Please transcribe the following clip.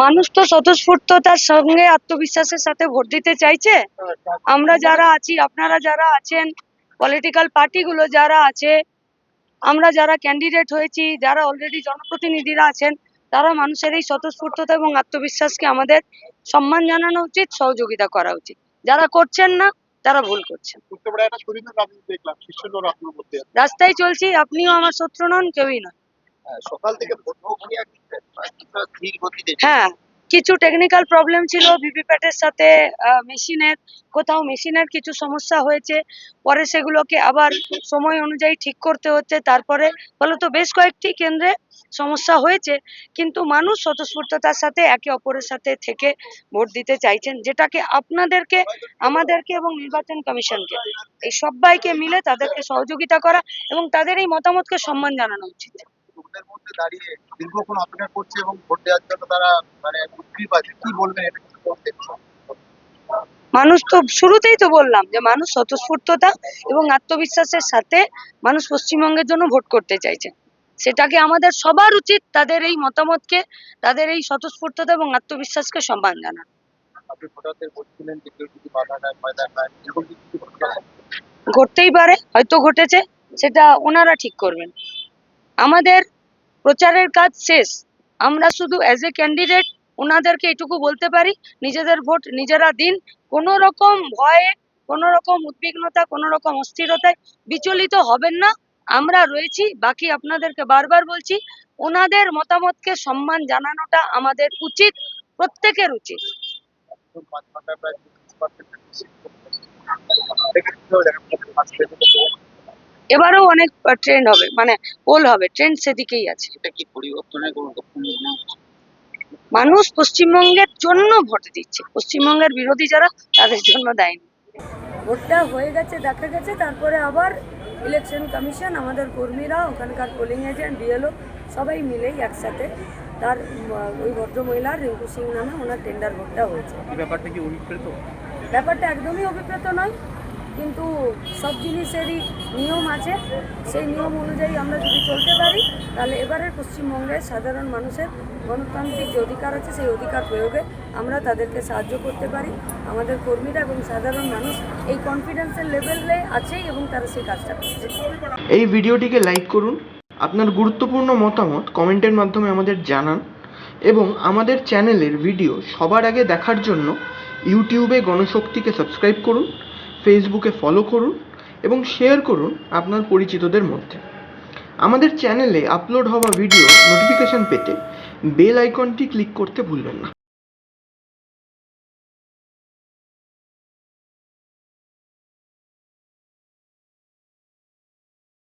মানুষ তো স্বতঃস্ফূর্ততার সঙ্গে আত্মবিশ্বাসের সাথে ভোট দিতে চাইছে। আমরা যারা আছি, আপনারা যারা আছেন, পলিটিক্যাল পার্টিগুলো যারা আছে, আমরা যারা ক্যান্ডিডেট হয়েছি, যারা অলরেডি জনপ্রতিনিধিরা আছেন, তারা মানুষের এই স্বতঃস্ফূর্ততা এবং আত্মবিশ্বাসকে আমাদের সম্মান জানানো উচিত, সহযোগিতা করা উচিত। যারা করছেন না তারা ভুল করছেন। রাস্তায় চলছি, আপনিও আমার শত্রু নন, কেউই নয়। সকাল থেকে হ্যাঁ, কিছু টেকনিক্যাল প্রবলেম ছিল ভিভিপ্যাটের সাথে, মেশিনের কিছু সমস্যা হয়েছে। পরে সেগুলোকে আবার সময় অনুযায়ী ঠিক করতে হচ্ছে। তারপরে ফলত বেশ কয়েকটি কেন্দ্রে সমস্যা হয়েছে, কিন্তু মানুষ স্বতঃস্ফূর্ততার সাথে একে অপরের সাথে থেকে ভোট দিতে চাইছেন, যেটাকে আপনাদেরকে, আমাদেরকে এবং নির্বাচন কমিশনকে, এই সবাইকে মিলে তাদেরকে সহযোগিতা করা এবং তাদের এই মতামতকে সম্মান জানানো উচিত। ভোটের মধ্যে দাঁড়িয়ে দীর্ঘক্ষণ অপেক্ষা করছে এবং ভোট দেওয়ার জন্য তারা উদ্গ্রীব আছে, কি বলবেন এটা কিছু বলতে? মানুষ তো শুরুতেই তো বললাম যে মানুষ স্বতঃস্ফূর্ততা এবং আত্মবিশ্বাসের সাথে মানুষ পশ্চিমবঙ্গের জন্য ভোট করতে চাইছে। সেটাকে আমাদের সবার উচিত তাদের এই মতামতকে, তাদের এই স্বতঃস্ফূর্ততা এবং আত্মবিশ্বাসকে সম্মান জানানো। আপনি ভোটারদের বলছিলেন যে কেউ যদি বাধা দেয়, ফায়দা পায়, এরকম কিছু ঘটতেই পারে, হয়তো ঘটেছে, সেটা ওনারা ঠিক করবেন। আমাদের প্রচারের কাজ শেষ। আমরা শুধু অ্যাজ এ ক্যান্ডিডেট ওনাদেরকে এটুকু বলতে পারি, নিজেদের ভোট নিজেরা দিন। কোনো রকম ভয়ে, কোনো রকম উদ্বিগ্নতা, কোনো রকম অস্থিরতায় বিচলিত হবেন না। আমরা রয়েছি। বাকি আপনাদেরকে বারবার বলছি, ওনাদের মতামতকে সম্মান জানানোটা আমাদের উচিত, প্রত্যেকের উচিত। এবারেও অনেক ট্রেন্ড হবে, মানে পোল হবে, ট্রেন্ড সেদিকেই আছে। এটা কি পরিবর্তনের কোনো লক্ষণ? মানুষ পশ্চিমবঙ্গের জন্য ভোট দিচ্ছে, পশ্চিমবঙ্গের বিরোধী যারা তাদের জন্য দেয়নি। ভোটটা হয়ে গেছে, দেখা গেছে, তারপরে আবার ইলেকশন কমিশন, আমাদের কর্মীরা, ওখানকার পোলিং এজেন্ট, বিএলও সবাই মিলেই একসাথে তার ওই ভদ্রমহিলার রিঙ্কু সিং নামে ওনার টেন্ডার ভোটটা হয়েছে। ব্যাপারটা কি অভিপ্রেত? ব্যাপারটা একদমই অভিপ্রেত নয়, কিন্তু সব জিনিসেরই নিয়ম আছে। সেই নিয়ম অনুযায়ী আমরা যদি চলতে পারি, তাহলে এবারের পশ্চিমবঙ্গের সাধারণ মানুষের গণতান্ত্রিক যে অধিকার আছে, সেই অধিকার প্রয়োগে আমরা তাদেরকে সাহায্য করতে পারি। আমাদের কর্মীরা এবং সাধারণ মানুষ এই কনফিডেন্সের লেভেলে আছেই এবং তারা সেই কাজটা করছে। এই ভিডিওটিকে লাইক করুন, আপনার গুরুত্বপূর্ণ মতামত কমেন্টের মাধ্যমে আমাদের জানান এবং আমাদের চ্যানেলের ভিডিও সবার আগে দেখার জন্য ইউটিউবে গণশক্তিকে সাবস্ক্রাইব করুন, ফেসবুকে ফলো করুন এবং শেয়ার করুন আপনার পরিচিতদের মধ্যে। আমাদের চ্যানেলে আপলোড হওয়া ভিডিও নোটিফিকেশন পেতে বেল আইকনটি ক্লিক করতে ভুলবেন না।